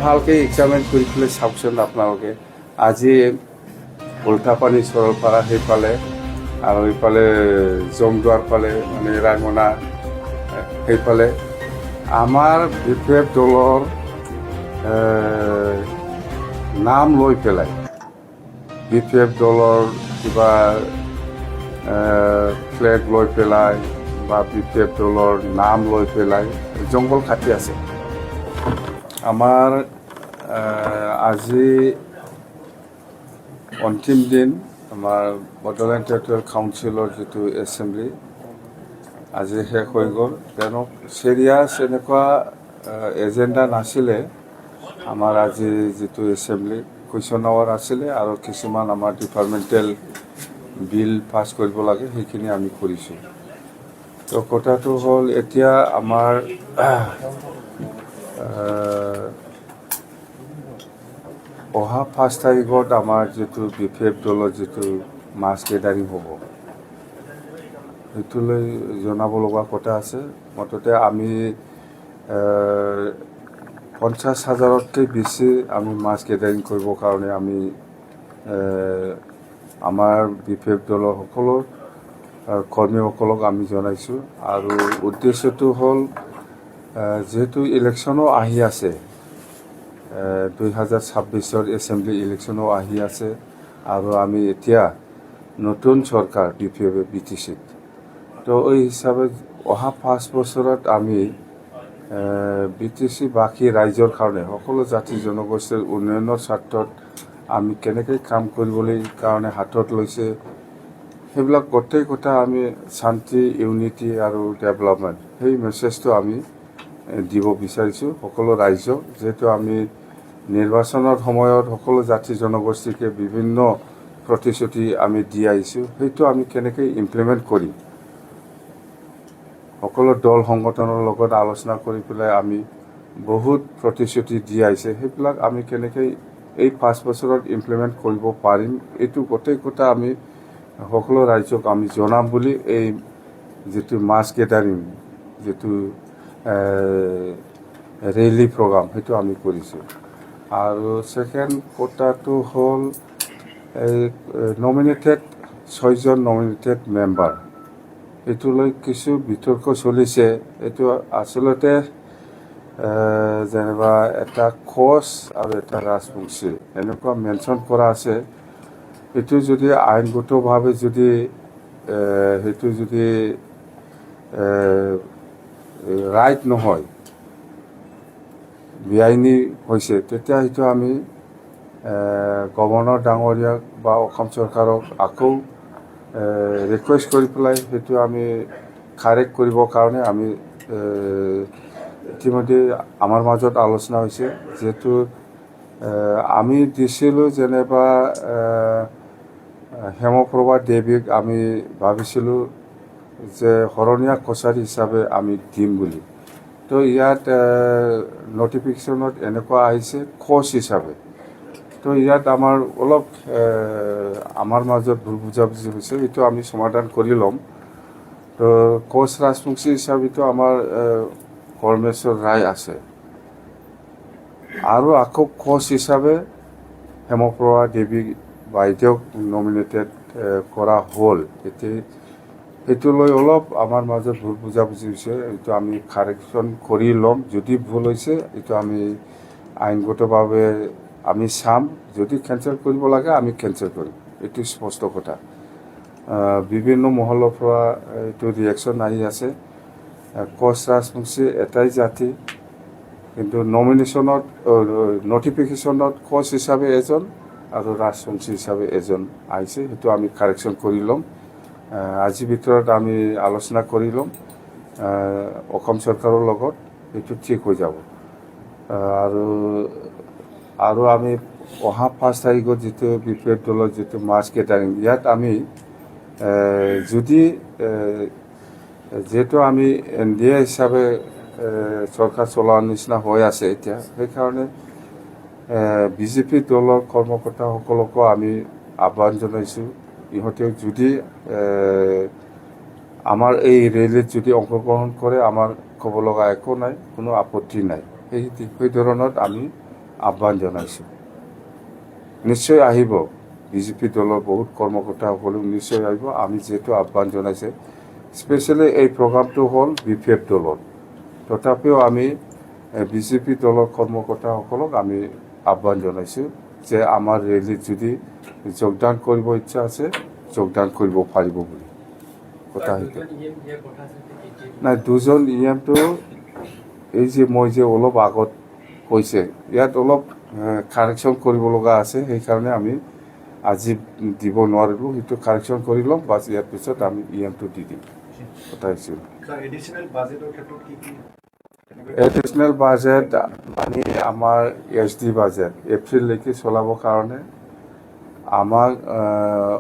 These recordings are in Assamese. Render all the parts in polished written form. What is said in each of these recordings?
ভালকে এক্সামিন কৰি পেলাই চাওকচোন আপোনালোকে। আজি উল্টাপানী চৰলপাৰা সেইফালে আৰু এইফালে জমদুৱাৰ ফালে মানে ৰাঙনা সেইফালে আমাৰ BPF দলৰ নাম লৈ পেলাই BPF দলৰ কিবা ফ্লেগ লৈ পেলাই বা BPF দলৰ নাম লৈ পেলাই জংঘল কাটি আছে। আমাৰ আজি অন্তিম দিন আমাৰ বডোলেণ্ড টেৰিটৰিয়েল কাউন্সিলৰ যিটো এছেম্বলি আজি শেষ হৈ গ'ল। কিয়নো চিৰিয়াছ এনেকুৱা এজেণ্ডা নাছিলে আমাৰ আজি যিটো এছেম্বলি কুৱেশ্যন আৱাৰ আছিলে আৰু কিছুমান আমাৰ ডিপাৰ্টমেণ্টেল বিল পাছ কৰিব লাগে সেইখিনি আমি কৰিছোঁ। তো কথাটো হ'ল এতিয়া আমাৰ অহা 5 তাৰিখত আমাৰ যিটো BPF দলৰ যিটো মাছ গেডাৰিং হ'ব সেইটো লৈ জনাব লগা কথা আছে। মুঠতে আমি 50,000তকৈ বেছি আমি মাছ গেডাৰিং কৰিবৰ কাৰণে আমি আমাৰ BPF দলৰ সকলো কৰ্মীসকলক আমি জনাইছোঁ। আৰু উদ্দেশ্যটো হ'ল যিহেতু ইলেকশ্যনো আহি আছে, 2026 এছেম্বলি ইলেকশ্যনো আহি আছে আৰু আমি এতিয়া নতুন চৰকাৰ BTCত। তো এই হিচাপে অহা 5 বছৰত আমি BTC বাকী ৰাইজৰ কাৰণে সকলো জাতি জনগোষ্ঠীৰ উন্নয়নৰ স্বাৰ্থত আমি কেনেকৈ কাম কৰিবলৈ কাৰণে হাতত লৈছে সেইবিলাক গোটেই কথা আমি শান্তি, ইউনিটি আৰু ডেভেলপমেণ্ট সেই মেছেজটো আমি দিব বিচাৰিছোঁ সকলো ৰাইজক। যিহেতু আমি নিৰ্বাচনৰ সময়ত সকলো জাতি জনগোষ্ঠীকে বিভিন্ন প্ৰতিশ্ৰুতি আমি দি আহিছোঁ, সেইটো আমি কেনেকৈ ইমপ্লিমেণ্ট কৰিম সকলো দল সংগঠনৰ লগত আলোচনা কৰি পেলাই আমি বহুত প্ৰতিশ্ৰুতি দি আহিছে, সেইবিলাক আমি কেনেকৈ এই 5 বছৰত ইমপ্লিমেণ্ট কৰিব পাৰিম এইটো গোটেই কথা আমি সকলো ৰাইজক আমি জনাম বুলি এই যিটো মাছ গেডাৰিং যিটো ৰেলী প্ৰগ্ৰাম সেইটো আমি কৰিছোঁ। আৰু ছেকেণ্ড কথাটো হ'ল এই নমিনেটেড 6জন নমিনেটেড মেম্বাৰ এইটো লৈ কিছু বিতৰ্ক চলিছে। এইটো আচলতে যেনিবা এটা কোচ আৰু এটা ৰাজবংশী এনেকুৱা মেনশ্যন কৰা আছে। এইটো যদি আইনগতভাৱে যদি সেইটো যদি ৰাইট নহয়, বেআইনী হৈছে, তেতিয়া সেইটো আমি গভৰ্ণৰ ডাঙৰীয়াক বা অসম চৰকাৰক আকৌ ৰিকুৱেষ্ট কৰি পেলাই সেইটো আমি কাৰেক্ট কৰিবৰ কাৰণে আমি ইতিমধ্যে আমাৰ মাজত আলোচনা হৈছে। যিহেতু আমি দিছিলোঁ যেনিবা হেমপ্ৰভা দেৱীক আমি ভাবিছিলোঁ যে শৰণীয়া কছাৰী হিচাপে আমি দিম বুলি। তো ইয়াত নটিফিকেশ্যনত এনেকুৱা আহিছে কোচ হিচাপে। তো ইয়াত আমাৰ অলপ আমাৰ মাজত ভুল বুজাবুজি হৈছে, এইটো আমি সমাধান কৰি ল'ম। তো কোচ ৰাজবংশী হিচাপেতো আমাৰ পৰমেশ্বৰ ৰায় আছে আৰু আকৌ কোচ হিচাপে হেমপ্ৰভা দেৱী বাইদেউক নমিনেটেড কৰা হ'ল। এতিয়া সেইটো লৈ অলপ আমাৰ মাজত ভুল বুজাবুজি হৈছে, এইটো আমি কাৰেকশ্যন কৰি ল'ম। যদি ভুল হৈছে এইটো আমি আইনগতভাৱে আমি চাম, যদি কেঞ্চেল কৰিব লাগে আমি কেঞ্চেল কৰিম, এইটো স্পষ্ট কথা। বিভিন্ন মহলৰ পৰা এইটো ৰিয়েকশ্যন আহি আছে। কোচ ৰাজবংশী এটাই জাতি, কিন্তু নমিনেশ্যনত নটিফিকেশ্যনত কোচ হিচাপে এজন আৰু ৰাজবংশী হিচাপে এজন আহিছে, সেইটো আমি কাৰেকশ্যন কৰি ল'ম। আজিৰ ভিতৰত আমি আলোচনা কৰি ল'ম অসম চৰকাৰৰ লগত, এইটো ঠিক হৈ যাব। আৰু আমি অহা 5 তাৰিখত যিটো BPF দলৰ যিটো মাছ গেডাৰিং, ইয়াত আমি যদি যিহেতু আমি NDA হিচাপে চৰকাৰ চলোৱাৰ নিচিনা হৈ আছে এতিয়া, সেইকাৰণে BJP দলৰ কৰ্মকৰ্তাসকলকো আমি আহ্বান জনাইছোঁ, ইহঁতেও যদি আমাৰ এই ৰেলীত যদি অংশগ্ৰহণ কৰে আমাৰ ক'ব লগা একো নাই, কোনো আপত্তি নাই। সেই ধৰণত আমি আহ্বান জনাইছোঁ। নিশ্চয় আহিব, বিজেপি দলৰ বহুত কৰ্মকৰ্তাসকলেও নিশ্চয় আহিব। আমি যিহেতু আহ্বান জনাইছে, স্পেচিয়েলি এই প্ৰগ্ৰামটো হ'ল BPF দলৰ, তথাপিও আমি বিজেপি দলৰ কৰ্মকৰ্তাসকলক আমি আহ্বান জনাইছোঁ যে আমাৰ ৰেলীত যদি যোগদান কৰিব ইচ্ছা আছে, যোগদান কৰিব পাৰিব বুলি কথা সেইটো। নাই, দুজন EMটো এই যে মই যে অলপ আগত কৈছে, ইয়াত অলপ কাৰেকশ্যন কৰিব লগা আছে, সেইকাৰণে আমি আজি দিব নোৱাৰিলোঁ। সেইটো কাৰেকশ্যন কৰি ল'ম, বাছ ইয়াৰ পিছত আমি EMটো দি দিম কথা হৈছিল। এডিশ্যনেল বাজেট মানে আমাৰ SD বাজেট এপ্ৰিললৈকে চলাবৰ কাৰণে আমাক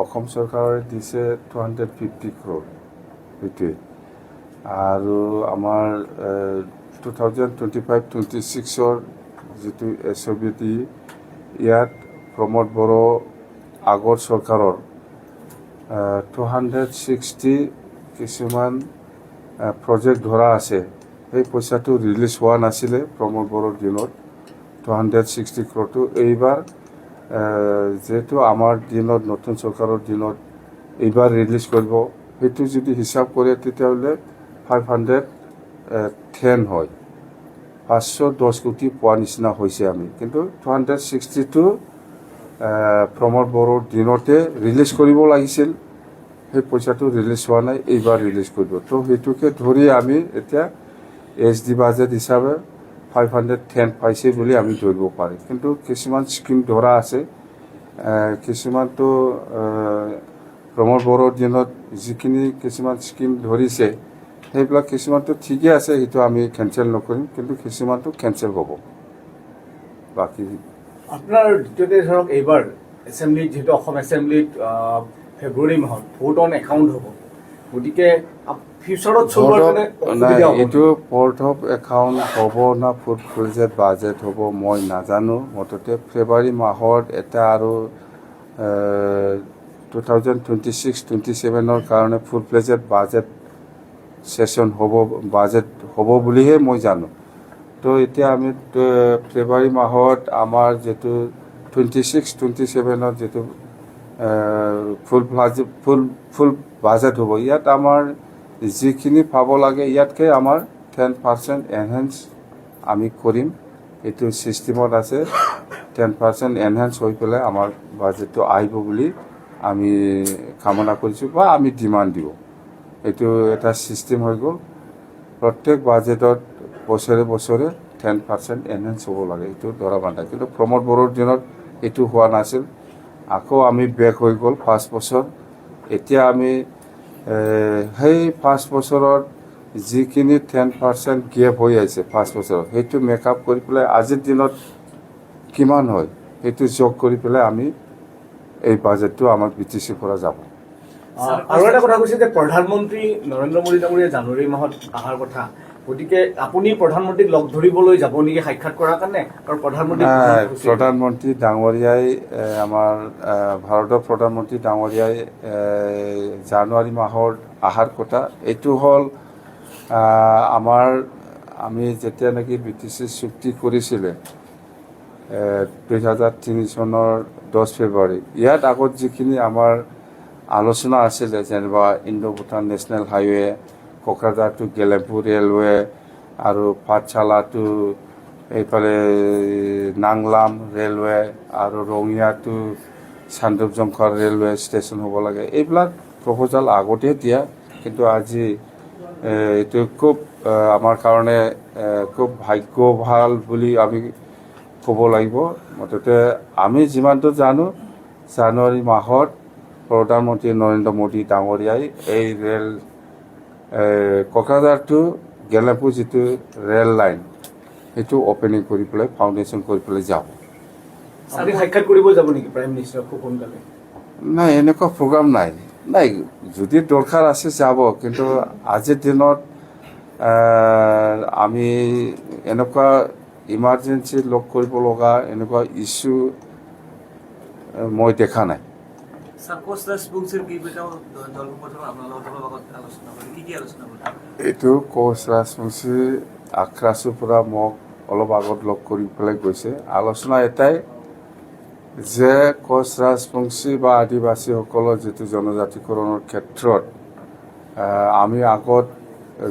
অসম চৰকাৰে দিছে 250 crore, সেইটোৱে। আৰু আমাৰ 2025-26 যিটো SOBT, ইয়াত প্ৰমোদ বড়ো আগৰ চৰকাৰৰ 260 কিছুমান প্ৰজেক্ট ধৰা আছে, সেই পইচাটো ৰিলিজ হোৱা নাছিলে প্ৰমোদ বড়োৰ দিনত 260 crore। এইবাৰ যিহেতু আমাৰ দিনত, নতুন চৰকাৰৰ দিনত এইবাৰ ৰিলিজ কৰিব, সেইটো যদি হিচাপ কৰে তেতিয়াহ'লে 510 হয়, 510 কোটি পোৱা নিচিনা হৈছে আমি। কিন্তু 260টো প্ৰমোদ বড়োৰ দিনতে ৰিলিজ কৰিব লাগিছিল, সেই পইচাটো ৰিলিজ হোৱা নাই, এইবাৰ ৰিলিজ কৰিব। তো সেইটোকে ধৰি আমি এতিয়া SD বাজেট হিচাপে 510 পাইছে বুলি আমি ধৰিব পাৰিম। কিন্তু কিছুমান স্কিম ধৰা আছে, কিছুমানটো প্ৰমোদ বড়োৰ দিনত যিখিনি কিছুমান স্কিম ধৰিছে, সেইবিলাক কিছুমানটো ঠিকে আছে, সেইটো আমি কেঞ্চেল নকৰিম, কিন্তু কিছুমানটো কেঞ্চেল হ'ব। বাকী আপোনাৰ দ্বিতীয়তে ধৰক এইবাৰ এছেম্বলিত, যিহেতু অসম এছেম্বলিত ফেব্ৰুৱাৰী মাহত ভোট অন একাউণ্ট হ'ব, গতিকে ফিউচাৰত চলোৱাৰ কাৰণে নাই, এইটো পৰ্ট অফ একাউণ্ট হ'ব না ফুল ফ্লেজেড বাজেট হ'ব মই নাজানো। মুঠতে ফেব্ৰুৱাৰী মাহত এটা আৰু 2026-27 কাৰণে ফুল ফ্লেজেড বাজেট ছেশ্যন হ'ব, বাজেট হ'ব বুলিহে মই জানো। তো এতিয়া আমি ফেব্ৰুৱাৰী মাহত আমাৰ যিটো 26-27 যিটো ফুল বাজেট হ'ব, ইয়াত আমাৰ যিখিনি পাব লাগে ইয়াতকৈ আমাৰ 10% এনহেঞ্চ আমি কৰিম। এইটো ছিষ্টেমত আছে, 10% এনহেঞ্চ হৈ পেলাই আমাৰ বাজেটটো আহিব বুলি আমি কামনা কৰিছোঁ বা আমি ডিমাণ্ড দিওঁ। এইটো এটা ছিষ্টেম হৈ গ'ল, প্ৰত্যেক বাজেটত বছৰে বছৰে 10% এনহেঞ্চ হ'ব লাগে, এইটো ধৰা বান্ধা। কিন্তু প্ৰমোদ বড়োৰ দিনত এইটো হোৱা নাছিল, আকৌ আমি বেক হৈ গ'ল 5 বছৰ। এতিয়া আমি সেই 5 বছৰত যিখিনি 10% গেপ হৈ আছে 5 বছৰত, সেইটো মেকআপ কৰি পেলাই আজিৰ দিনত কিমান হয় সেইটো যোগ কৰি পেলাই আমি এই বাজেটটো আমাৰ BTC পৰা যাব। আৰু এটা কথা কৈছে যে প্ৰধানমন্ত্ৰী নৰেন্দ্ৰ মোদী ডাঙৰীয়া জানুৱাৰী মাহত অহাৰ কথা, গতিকে আপুনি প্ৰধানমন্ত্ৰীক লগ ধৰিবলৈ যাব নেকি সাক্ষাৎ কৰাৰ কাৰণে? আৰু প্ৰধানমন্ত্ৰী ডাঙৰীয়াই আমাৰ ভাৰতৰ প্ৰধানমন্ত্ৰী ডাঙৰীয়াই জানুৱাৰী মাহৰ অহাৰ কথা। এইটো হ'ল আমি যেতিয়া নেকি BTC চুক্তি কৰিছিলে 2003 চনৰ 10 ফেব্ৰুৱাৰী, ইয়াত আগত যিখিনি আমাৰ আলোচনা আছিলে, যেনিবা Indo Bhutan national highway, Kokrajhar to গেলেমপুৰ ৰেলৱে, আৰু পাঠশালা টু এইফালে নাংলাম ৰেলৱে, আৰু ৰঙিয়া টু চান্দুপজংকাৰ ৰেলৱে ষ্টেচন হ'ব লাগে, এইবিলাক প্ৰপ'জাল আগতে দিয়া। কিন্তু আজি এইটো খুব আমাৰ কাৰণে খুব ভাগ্য ভাল বুলি আমি ক'ব লাগিব। মুঠতে আমি যিমানটো জানো, জানুৱাৰী মাহত প্ৰধানমন্ত্ৰী নৰেন্দ্ৰ মোদী ডাঙৰীয়াই এই ৰেল কোকৰাঝাৰ টু গেলেমপুৰ যিটো ৰেল লাইন, সেইটো অপেনিং কৰি পেলাই, ফাউণ্ডেশ্যন কৰি পেলাই যাব। সাক্ষাৎ কৰিব যাব নেকি প্ৰাইম মিনিষ্টাৰক খুব সোনকালে? নাই, এনেকুৱা প্ৰগ্ৰাম নাই। যদি দৰকাৰ আছে যাব, কিন্তু আজিৰ দিনত আমি এনেকুৱা ইমাৰ্জেঞ্চি লগ কৰিব লগা এনেকুৱা ইছ্যু মই দেখা নাই। এইটো কোচ ৰাজবংশী আক্ৰাছৰ পৰা মোক অলপ আগত লগ কৰি পেলাই গৈছে। আলোচনা এটাই যে কোচ ৰাজবংশী বা আদিবাসীসকলৰ যিটো জনজাতিকৰণৰ ক্ষেত্ৰত আমি আগত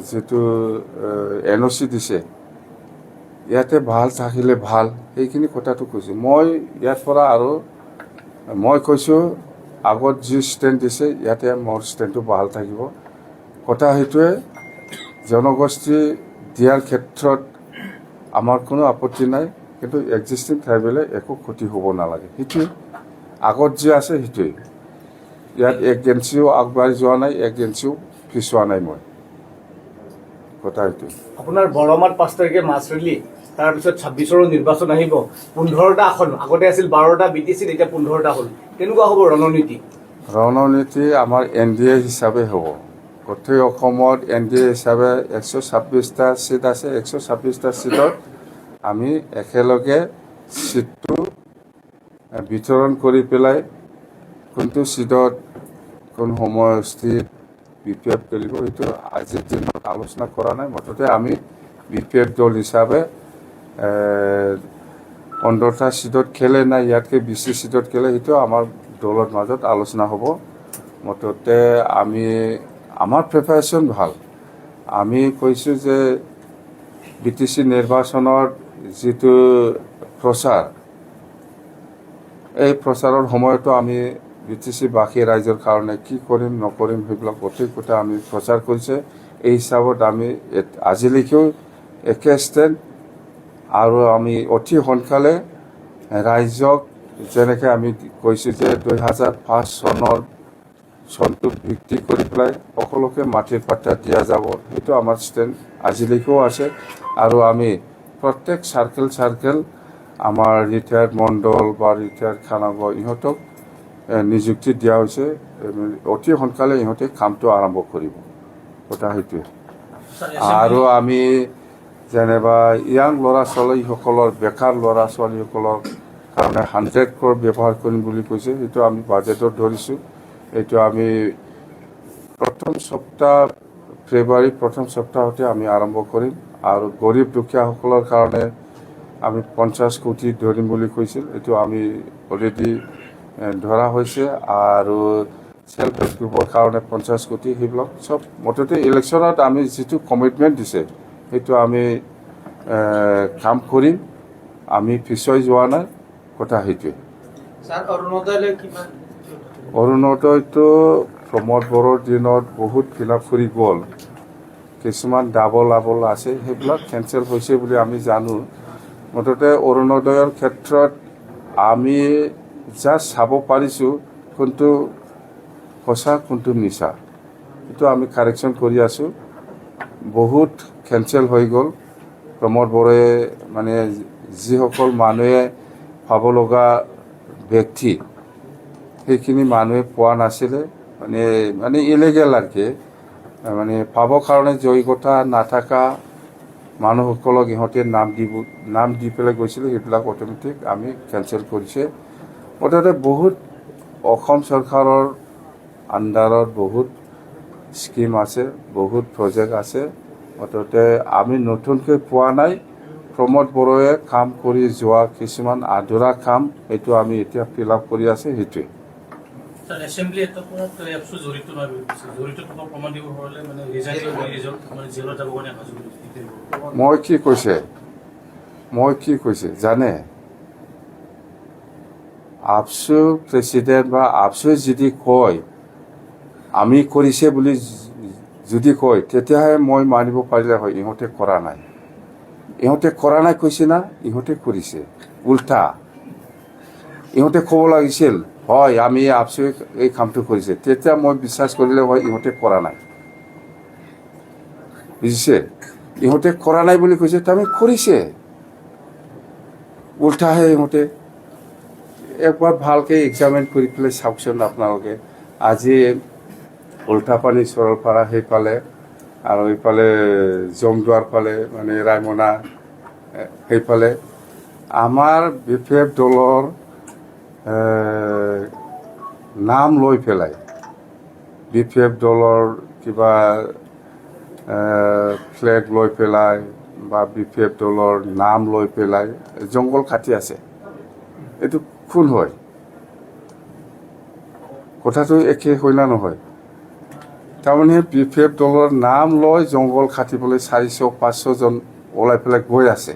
যিটো NOC দিছে, ইয়াতে ভাল থাকিলে ভাল, সেইখিনি কথাটো কৈছোঁ। মই ইয়াৰ পৰা আৰু মই কৈছোঁ আগত যি ষ্টেণ্ড দিছে ইয়াতে মোৰ ষ্টেণ্ডটো ভাল থাকিব। কথা সেইটোৱে, জনগোষ্ঠী দিয়াৰ ক্ষেত্ৰত আমাৰ কোনো আপত্তি নাই, কিন্তু এক্সিষ্টিং ট্ৰাইবেলে একো ক্ষতি হ'ব নালাগে। সেইটোৱে আগত যি আছে সেইটোৱে। ইয়াত এক ইঞ্চিও আগবাঢ়ি যোৱা নাই, এক ইঞ্চিও পিছোৱা নাই মই। কথা সেইটোৱে। আপোনাৰ বৰমাত 5 তাৰিখে মাছৰেলি, তাৰপিছত 26ৰো নিৰ্বাচন আহিব। 15টা আসন, আগতে আছিল 12টা BTC, এতিয়া 15টা হ'ল। কেনেকুৱা হ'ব ৰণনীতি? ৰণনীতি আমাৰ NDA হিচাপে হ'ব। গোটেই অসমত NDA হিচাপে 126টা ছিট আছে। 126টা ছিটত আমি একেলগে ছিটটো বিতৰণ কৰি পেলাই কোনটো ছিটত কোন সমষ্টিত BPF খেলিব সেইটো আজিৰ দিনত আলোচনা কৰা নাই। মুঠতে আমি BPF দল হিচাপে 15টা ছিটত খেলে না ইয়াতকৈ বেছি ছিটত খেলে, সেইটো আমাৰ দলৰ মাজত আলোচনা হ'ব। মুঠতে আমাৰ প্ৰিপাৰেশ্যন ভাল। আমি কৈছোঁ যে BTC নিৰ্বাচনৰ যিটো প্ৰচাৰ, এই প্ৰচাৰৰ সময়তো আমি BTC বাকী ৰাইজৰ কাৰণে কি কৰিম নকৰিম সেইবিলাক গোটেই কথা আমি প্ৰচাৰ কৰিছে। এই হিচাপত আমি আজিলৈকেও একে ষ্টেণ্ড, আৰু আমি অতি সোনকালে ৰাইজক যেনেকৈ আমি কৈছোঁ যে 2005 চনটো ভিত্তি কৰি পেলাই সকলোকে মাটিৰ পাত্তা দিয়া যাব, সেইটো আমাৰ ষ্টেণ্ড আজিলৈকেও আছে। আৰু আমি প্ৰত্যেক চাৰ্কেল আমাৰ ৰিটায়াৰ্ড মণ্ডল বা ৰিটায়াৰ্ড খানাগড় ইহঁতক নিযুক্তি দিয়া হৈছে। অতি সোনকালে ইহঁতে কামটো আৰম্ভ কৰিব। কথা সেইটোৱে। আৰু আমি যেনিবা ইয়াং ল'ৰা ছোৱালীসকলৰ, বেকাৰ ল'ৰা ছোৱালীসকলৰ কাৰণে 100 crore ব্যৱহাৰ কৰিম বুলি কৈছে। সেইটো আমি বাজেটত ধৰিছোঁ। এইটো আমি ফেব্ৰুৱাৰী প্ৰথম সপ্তাহতে আমি আৰম্ভ কৰিম। আৰু গৰীব দুখীয়াসকলৰ কাৰণে আমি 50 কোটি ধৰিম বুলি কৈছিল। এইটো আমি অলৰেডি ধৰা হৈছে। আৰু চেল্ফ হেল্প গ্ৰুপৰ কাৰণে 50 কোটি, সেইবিলাক চব মুঠতে ইলেকশ্যনত আমি যিটো কমিটমেণ্ট দিছে সেইটো আমি কাম কৰিম। আমি পিছুৱাই যোৱা নাই। কথা সেইটোৱে। অৰুণোদয়টো প্ৰমোদ বড়োৰ দিনত বহুত ফিল আপ কৰি গ'ল। কিছুমান ডাবল আছে, সেইবিলাক কেঞ্চেল হৈছে বুলি আমি জানো। মুঠতে অৰুণোদয়ৰ ক্ষেত্ৰত আমি জাষ্ট চাব পাৰিছোঁ কোনটো সঁচা কোনটো মিছা, সেইটো আমি কাৰেকশ্যন কৰি আছোঁ। বহুত কেঞ্চেল হৈ গ'ল। প্ৰমোদ বড়োৱে মানে যিসকল মানুহে পাব লগা ব্যক্তি, সেইখিনি মানুহে পোৱা নাছিলে। মানে ইলিগেল আৰু কি, মানে পাবৰ কাৰণে যোগ্যতা নাথাকা মানুহসকলক ইহঁতে নাম দি পেলাই গৈছিলে, সেইবিলাক অট'মেটিক আমি কেঞ্চেল কৰিছে। মুঠতে বহুত অসম চৰকাৰৰ আণ্ডাৰত বহুত স্কিম আছে, বহুত প্ৰজেক্ট আছে। মুঠতে আমি নতুনকৈ পোৱা নাই। প্ৰমোদ বড়োৱে কাম কৰি যোৱা কিছুমান আধৰুৱা কাম, এইটো আমি এতিয়া ফিল আপ কৰি আছে। সেইটোৱে। মই কি কৈছে জানে, আপচু প্ৰেচিডেণ্ট বা আপচুৱে যদি কয় আমি কৰিছে বুলি যদি কয়, তেতিয়াহে মই মানিব পাৰিলে হয়। ইহঁতে কৰা নাই। ইহঁতে কৰা নাই কৈছে না, ইহঁতে কৰিছে উল্টা। ইহঁতে ক'ব লাগিছিল হয় আমি আপচুৱে এই কামটো কৰিছে, তেতিয়া মই বিশ্বাস কৰিলে হয় ইহঁতে কৰা নাই। বুজিছে? ইহঁতে কৰা নাই বুলি কৈছে, তাৰমানে কৰিছে উল্টাহে। ইহঁতে একবাৰ ভালকৈ এক্সামিন কৰি পেলাই চাওকচোন আপোনালোকে। আজি উল্টাপানী চৰলপাৰা সেইফালে আৰু এইফালে জমদুৱাৰ ফালে, মানে ৰায়মনা সেইফালে আমাৰ BPF দলৰ নাম লৈ পেলাই, BPF দলৰ কিবা ফ্লেগ লৈ পেলাই বা BPF দলৰ নাম লৈ পেলাই জংঘল কাটি আছে এইটো কোন হয় কথাটো একে হয় না নহয় তাৰমানে BPF দলৰ নাম লৈ জংঘল কাটিবলৈ 400-500 জন ওলাই পেলাই গৈ আছে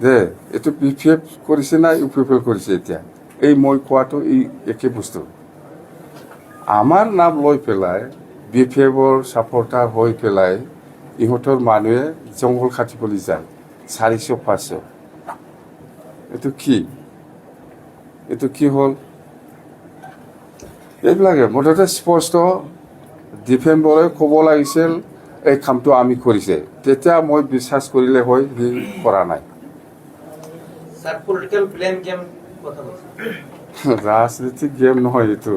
যে এইটো BPF কৰিছে না UPPL কৰিছে এতিয়া এই মই কোৱাটো এই একে বস্তু আমাৰ নাম লৈ পেলাই BPFৰ ছাপৰ্টাৰ হৈ পেলাই ইহঁতৰ মানুহে জংঘল কাটিবলৈ যায় 400-500 এইটো কি হ'ল এইবিলাকে মুঠতে স্পষ্ট ডিফেম্বৰে ক'ব লাগিছিল এই কামটো আমি কৰিছে তেতিয়া মই বিশ্বাস কৰিলে হয় সি কৰা নাই স্যাৰ পলিটিক্যাল ব্লেম গেম কথা বলছেন ৰাজনীতিক গেম নহয় এইটো